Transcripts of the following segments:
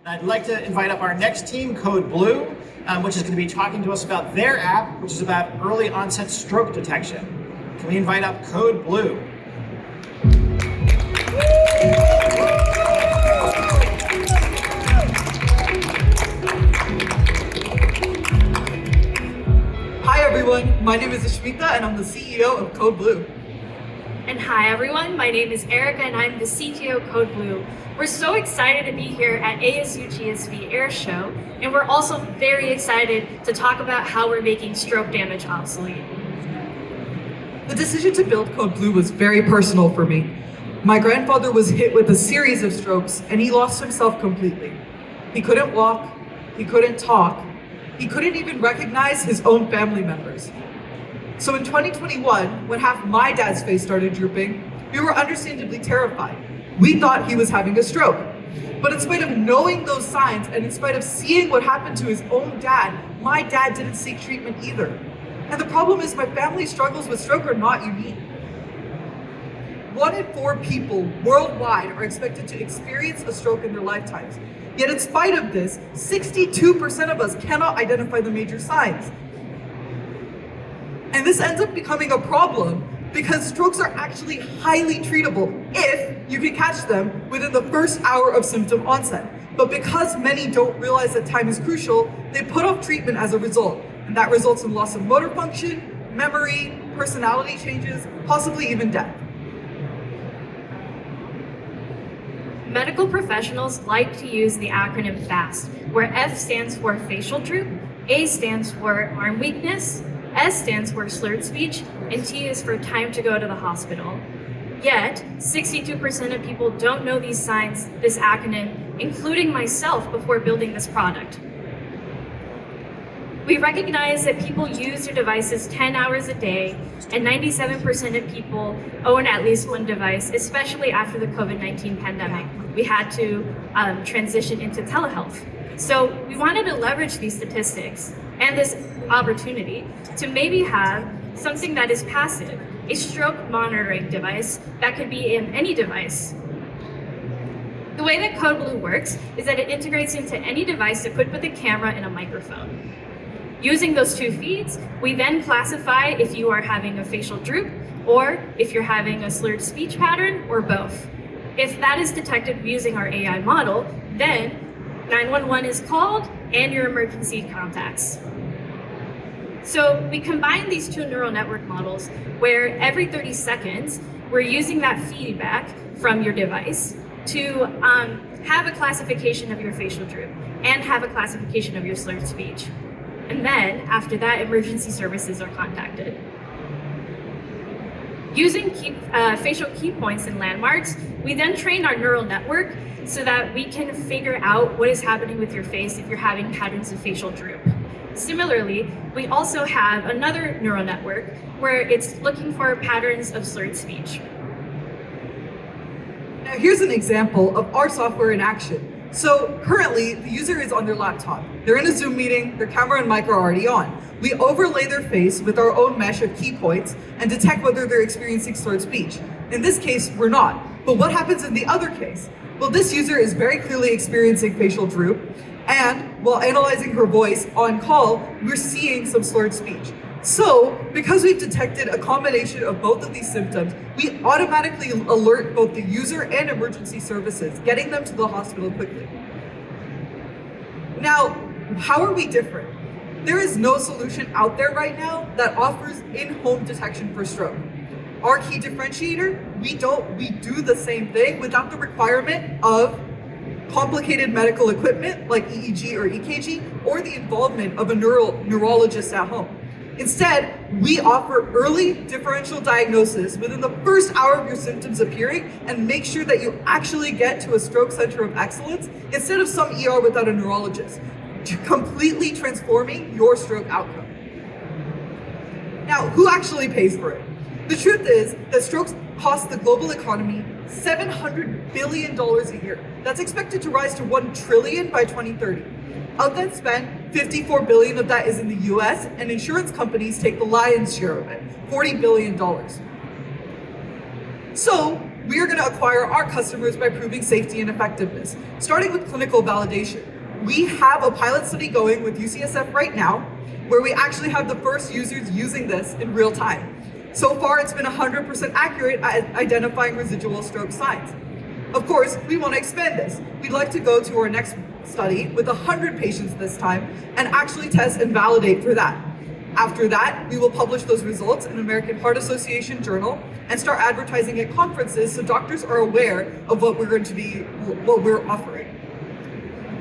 I'd like to invite up our next team, Code Blue, which is going to be talking to us about their app, which is about early onset stroke detection. Can we invite up Code Blue? Hi everyone, my name is Ashmita and I'm the CEO of Code Blue. And hi everyone, my name is Erica and I'm the CTO of Code Blue. We're so excited to be here at ASU+GSV Air Show, and we're also very excited to talk about how we're making stroke damage obsolete. The decision to build Code Blue was very personal for me. My grandfather was hit with a series of strokes and he lost himself completely. He couldn't walk, he couldn't talk, he couldn't even recognize his own family members. So in 2021, when half my dad's face started drooping, we were understandably terrified. We thought he was having a stroke. But in spite of knowing those signs and in spite of seeing what happened to his own dad, my dad didn't seek treatment either. And the problem is my family's struggles with stroke are not unique. 1 in 4 people worldwide are expected to experience a stroke in their lifetimes. Yet in spite of this, 62% of us cannot identify the major signs. And this ends up becoming a problem because strokes are actually highly treatable if you can catch them within the first hour of symptom onset. But because many don't realize that time is crucial, they put off treatment as a result. And that results in loss of motor function, memory, personality changes, possibly even death. Medical professionals like to use the acronym FAST, where F stands for facial droop, A stands for arm weakness, S stands for slurred speech, and T is for time to go to the hospital. Yet, 62% of people don't know these signs, this acronym, including myself before building this product. We recognize that people use their devices 10 hours a day, and 97% of people own at least one device, especially after the COVID-19 pandemic. We had to transition into telehealth. So we wanted to leverage these statistics and this opportunity to maybe have something that is passive, a stroke monitoring device that could be in any device. The way that Code Blue works is that it integrates into any device equipped with a camera and a microphone. Using those 2 feeds, we then classify if you are having a facial droop or if you're having a slurred speech pattern or both. If that is detected using our AI model, then 911 is called and your emergency contacts. So we combine these 2 neural network models where every 30 seconds, we're using that feedback from your device to have a classification of your facial droop and have a classification of your slurred speech. And then after that, emergency services are contacted. Using facial key points and landmarks, we then train our neural network so that we can figure out what is happening with your face if you're having patterns of facial droop. Similarly, we also have another neural network where it's looking for patterns of slurred speech. Now here's an example of our software in action. So currently, the user is on their laptop. They're in a Zoom meeting, their camera and mic are already on. We overlay their face with our own mesh of key points and detect whether they're experiencing slurred speech. In this case, we're not. But what happens in the other case? Well, this user is very clearly experiencing facial droop, and while analyzing her voice on call, we're seeing some slurred speech. So, because we've detected a combination of both of these symptoms, we automatically alert both the user and emergency services, getting them to the hospital quickly. Now, how are we different? There is no solution out there right now that offers in-home detection for stroke. Our key differentiator, we do the same thing without the requirement of complicated medical equipment like EEG or EKG, or the involvement of a neurologist at home. Instead, we offer early differential diagnosis within the first hour of your symptoms appearing and make sure that you actually get to a stroke center of excellence instead of some ER without a neurologist, completely transforming your stroke outcome. Now, who actually pays for it? The truth is that strokes cost the global economy $700 billion a year. That's expected to rise to $1 trillion by 2030. Of that spend, $54 billion of that is in the US, and insurance companies take the lion's share of it, $40 billion. So We are going to acquire our customers by proving safety and effectiveness, starting with clinical validation. We have a pilot study going with UCSF right now, where we actually have the first users using this in real time. So far, it's been 100% accurate at identifying residual stroke signs. Of course, we want to expand this. We'd like to go to our next study with 100 patients this time and actually test and validate for that. After that, we will publish those results in American Heart Association journal and start advertising at conferences so doctors are aware of what we're offering.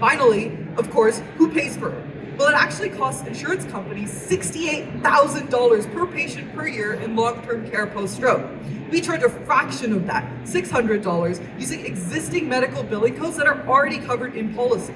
Finally, of course, who pays for it? Well, it actually costs insurance companies $68,000 per patient per year in long-term care post-stroke. We charge a fraction of that, $600, using existing medical billing codes that are already covered in policy.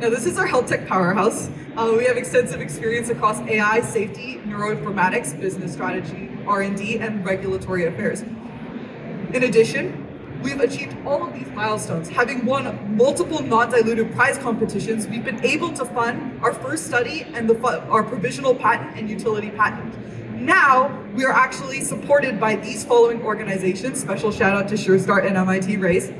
Now, this is our health tech powerhouse. We have extensive experience across AI, safety, neuroinformatics, business strategy, R&D, and regulatory affairs. In addition, we've achieved all of these milestones. Having won multiple non-dilutive prize competitions, we've been able to fund our first study and our provisional patent and utility patent. Now, we are actually supported by these following organizations. Special shout out to SureStart and MIT Race.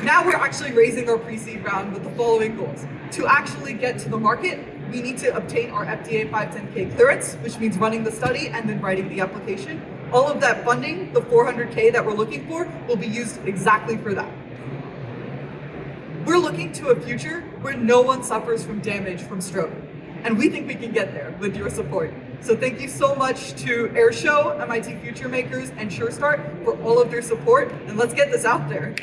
Now we're actually raising our pre-seed round with the following goals. To actually get to the market, we need to obtain our FDA 510K clearance, which means running the study and then writing the application. All of that funding, the $400K that we're looking for, will be used exactly for that. We're looking to a future where no one suffers from damage from stroke. And we think we can get there with your support. So thank you so much to Airshow, MIT FutureMakers, and SureStart for all of their support. And let's get this out there.